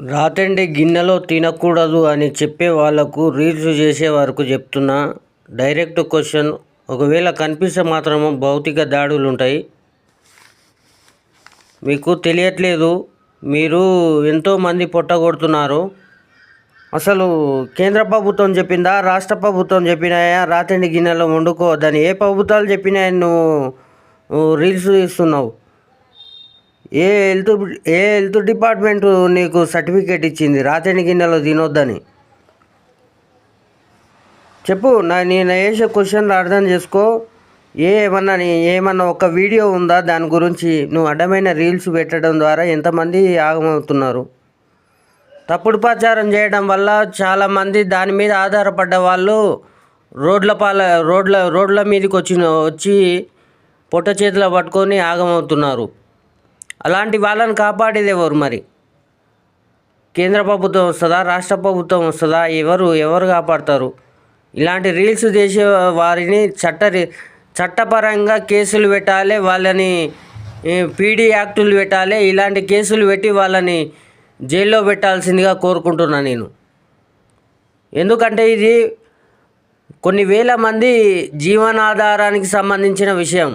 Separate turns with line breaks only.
రాతండి గిన్నెలో తినకూడదు అని చెప్పే వాళ్ళకు రీల్స్ చేసే వరకు చెప్తున్నా. డైరెక్ట్ క్వశ్చన్, ఒకవేళ కనిపిస్తే మాత్రము భౌతిక దాడులు ఉంటాయి. మీకు తెలియట్లేదు, మీరు ఎంతోమంది పొట్టగొడుతున్నారు. అసలు కేంద్ర ప్రభుత్వం చెప్పిందా, రాష్ట్ర ప్రభుత్వం చెప్పినాయా రాతండి గిన్నెలో వండుకోవద్దని? ఏ ప్రభుత్వాలు చెప్పినాయని నువ్వు రీల్స్ ఇస్తున్నావు? ఏ హెల్త్ డిపార్ట్మెంట్ నీకు సర్టిఫికేట్ ఇచ్చింది రాతండి గిన్నెలో తినొద్దని? చెప్పు. నేను వేసే క్వశ్చన్లు అర్థం చేసుకో. ఏమన్నా ఒక వీడియో ఉందా దాని గురించి? నువ్వు అడ్డమైన రీల్స్ పెట్టడం ద్వారా ఎంతమంది ఆగమవుతున్నారు? తప్పుడు ప్రచారం చేయడం వల్ల చాలామంది దాని మీద ఆధారపడ్డ వాళ్ళు రోడ్ల మీదకి వచ్చి పొట్ట చేతిలో పట్టుకొని ఆగమవుతున్నారు. అలాంటి వాళ్ళని కాపాడేది ఎవరు మరి? కేంద్ర ప్రభుత్వం వస్తుందా, రాష్ట్ర ప్రభుత్వం వస్తుందా? ఎవరు కాపాడతారు? ఇలాంటి రీల్స్ చేసే వారిని చట్టపరంగా కేసులు పెట్టాలి, వాళ్ళని పీడీ యాక్టులు పెట్టాలి. ఇలాంటి కేసులు పెట్టి వాళ్ళని జైల్లో పెట్టాల్సిందిగా కోరుకుంటున్నాను నేను. ఎందుకంటే ఇది కొన్ని వేల మంది జీవనాధారానికి సంబంధించిన విషయం.